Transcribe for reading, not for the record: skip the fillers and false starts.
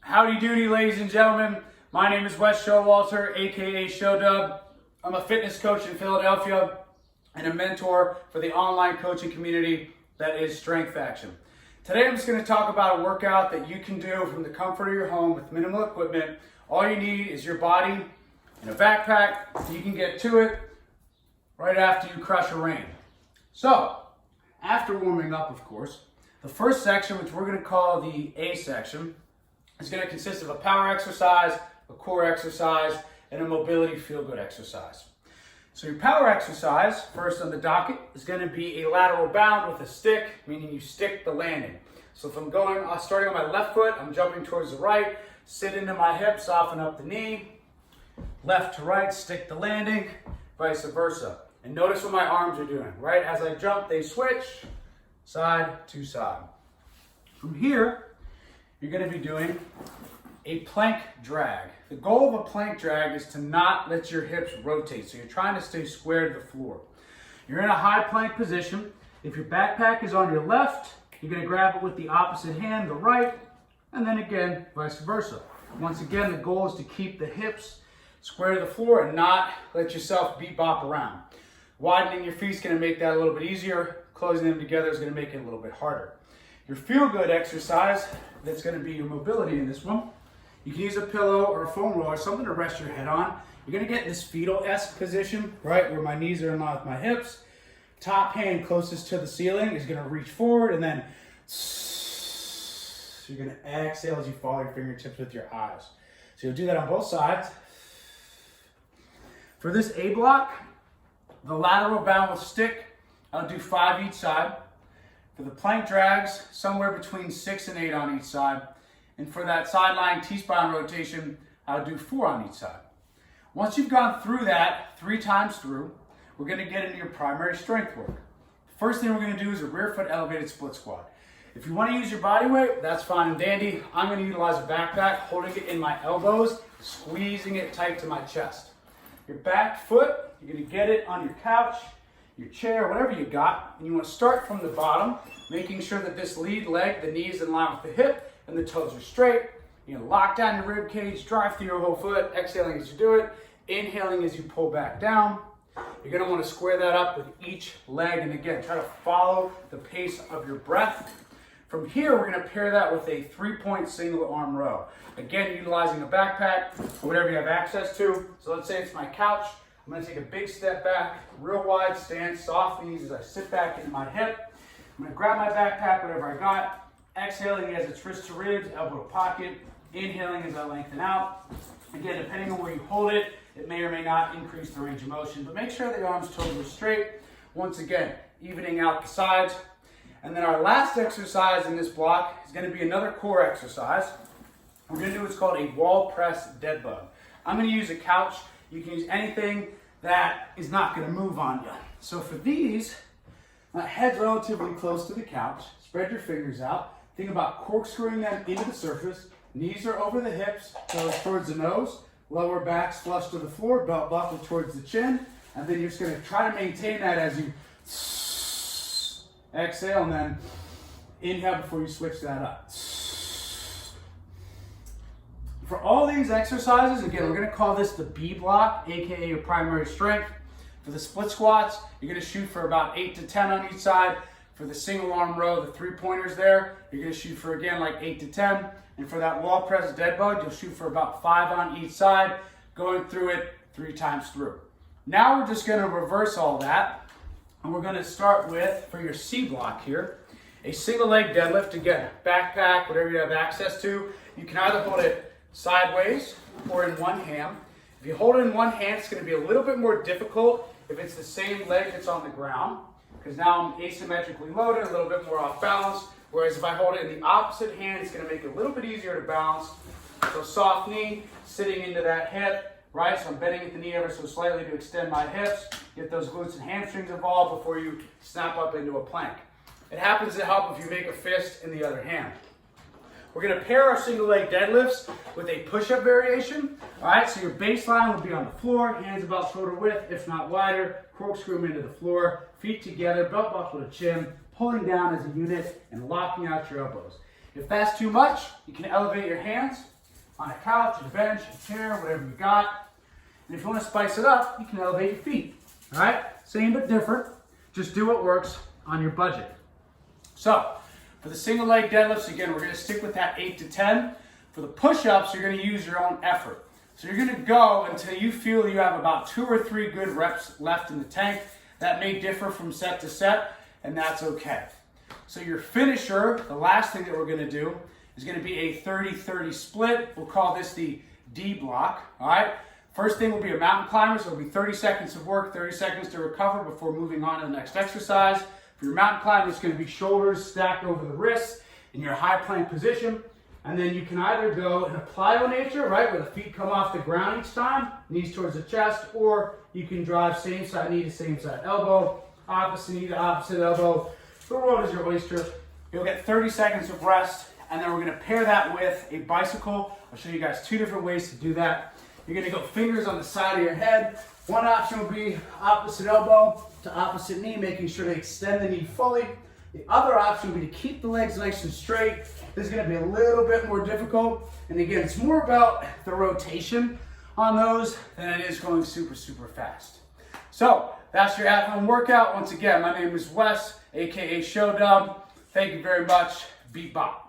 Howdy doody, ladies and gentlemen. My name is Wesley Showalter, aka Showdub. I'm a fitness coach in Philadelphia and a mentor for the online coaching community that is Strength Action. Today I'm just going to talk about a workout that you can do from the comfort of your home with minimal equipment. All you need is your body and a backpack. You can get to it right after you crush a rain. So, after warming up, of course, the first section, which we're going to call the A section, is going to consist of a power exercise, a core exercise, and a mobility feel-good exercise. So your power exercise, first on the docket, is going to be a lateral bound with a stick, meaning you stick the landing. So if I'm starting on my left foot, I'm jumping towards the right, sit into my hip, soften up the knee, left to right, stick the landing, vice versa. And notice what my arms are doing, right? As I jump, they switch side to side. From here, you're going to be doing a plank drag. The goal of a plank drag is to not let your hips rotate. So you're trying to stay square to the floor. You're in a high plank position. If your backpack is on your left, you're going to grab it with the opposite hand, the right, and then again, vice versa. Once again, the goal is to keep the hips square to the floor and not let yourself bebop around. Widening your feet is going to make that a little bit easier. Closing them together is going to make it a little bit harder. Your feel-good exercise, that's going to be your mobility in this one. You can use a pillow or a foam roller, something to rest your head on. You're going to get in this fetal-esque position, right, where my knees are in line with my hips. Top hand closest to the ceiling is going to reach forward, and then you're going to exhale as you follow your fingertips with your eyes. So you'll do that on both sides. For this A block, the lateral bound will stick. I'll do 5 each side. For the plank drags, somewhere between 6 and 8 on each side. And for that sideline T-spine rotation, I'll do 4 on each side. Once you've gone through that 3 times through, we're going to get into your primary strength work. The first thing we're going to do is a rear foot elevated split squat. If you want to use your body weight, that's fine and dandy. I'm going to utilize a backpack, holding it in my elbows, squeezing it tight to my chest. Your back foot, you're going to get it on your couch, your chair, whatever you got, and you want to start from the bottom, making sure that this lead leg, the knee is in line with the hip, and the toes are straight. You're going to lock down your rib cage, drive through your whole foot, exhaling as you do it, inhaling as you pull back down. You're going to want to square that up with each leg, and again, try to follow the pace of your breath. From here, we're going to pair that with a 3-point single arm row. Again, utilizing a backpack or whatever you have access to. So let's say it's my couch. I'm going to take a big step back, real wide stance, soft knees as I sit back into my hip. I'm going to grab my backpack, whatever I got, exhaling as it's wrist to ribs, elbow to pocket, inhaling as I lengthen out. Again, depending on where you hold it, it may or may not increase the range of motion, but make sure the arms totally straight. Once again, evening out the sides. And then our last exercise in this block is going to be another core exercise. We're going to do what's called a wall press dead bug. I'm going to use a couch. You can use anything that is not going to move on you. So for these, my head's relatively close to the couch. Spread your fingers out. Think about corkscrewing them into the surface. Knees are over the hips, toes towards the nose. Lower back's flush to the floor, belt buckle towards the chin. And then you're just going to try to maintain that as you exhale and then inhale before you switch that up. For all these exercises, again, we're going to call this the B block, aka your primary strength. For the split squats, you're going to shoot for about 8 to 10 on each side. For the single arm row, the 3-pointers there, you're going to shoot for, again, like 8 to 10. And for that wall press dead bug, you'll shoot for about 5 on each side, going through it 3 times through. Now we're just going to reverse all that. And we're going to start with, for your C block here, a single leg deadlift. Again, backpack, whatever you have access to. You can either hold it sideways or in one hand. If you hold it in one hand, it's going to be a little bit more difficult if it's the same leg that's on the ground, because now I'm asymmetrically loaded, a little bit more off balance. Whereas if I hold it in the opposite hand, it's going to make it a little bit easier to balance. So soft knee, sitting into that hip, right? So I'm bending at the knee ever so slightly to extend my hips, get those glutes and hamstrings involved before you snap up into a plank. It happens to help if you make a fist in the other hand. We're going to pair our single leg deadlifts with a push-up variation. All right, so your baseline will be on the floor, hands about shoulder width, if not wider, corkscrew them into the floor, feet together, belt buckle to chin, pulling down as a unit and locking out your elbows. If that's too much, you can elevate your hands on a couch, a bench, a chair, whatever you got. And if you want to spice it up, you can elevate your feet. All right? Same but different. Just do what works on your budget. So, for the single leg deadlifts, again, we're going to stick with that 8 to 10. For the push-ups, you're going to use your own effort. So you're going to go until you feel you have about 2 or 3 good reps left in the tank. That may differ from set to set, and that's okay. So your finisher, the last thing that we're going to do, is going to be a 30-30 split. We'll call this the D block, all right? First thing will be a mountain climber, so it'll be 30 seconds of work, 30 seconds to recover before moving on to the next exercise. For your mountain climber, it's going to be shoulders stacked over the wrists in your high plank position. And then you can either go in a plyo nature, right, where the feet come off the ground each time, knees towards the chest, or you can drive same side knee to same side elbow, opposite knee to opposite elbow. The world is your oyster. You'll get 30 seconds of rest, and then we're going to pair that with a bicycle. I'll show you guys 2 different ways to do that. You're going to go fingers on the side of your head. One option will be opposite elbow to opposite knee, making sure to extend the knee fully. The other option would be to keep the legs nice and straight. This is going to be a little bit more difficult. And again, it's more about the rotation on those than it is going super, super fast. So that's your at-home workout. Once again, my name is Wes, aka Show Dub. Thank you very much. Beat Bop.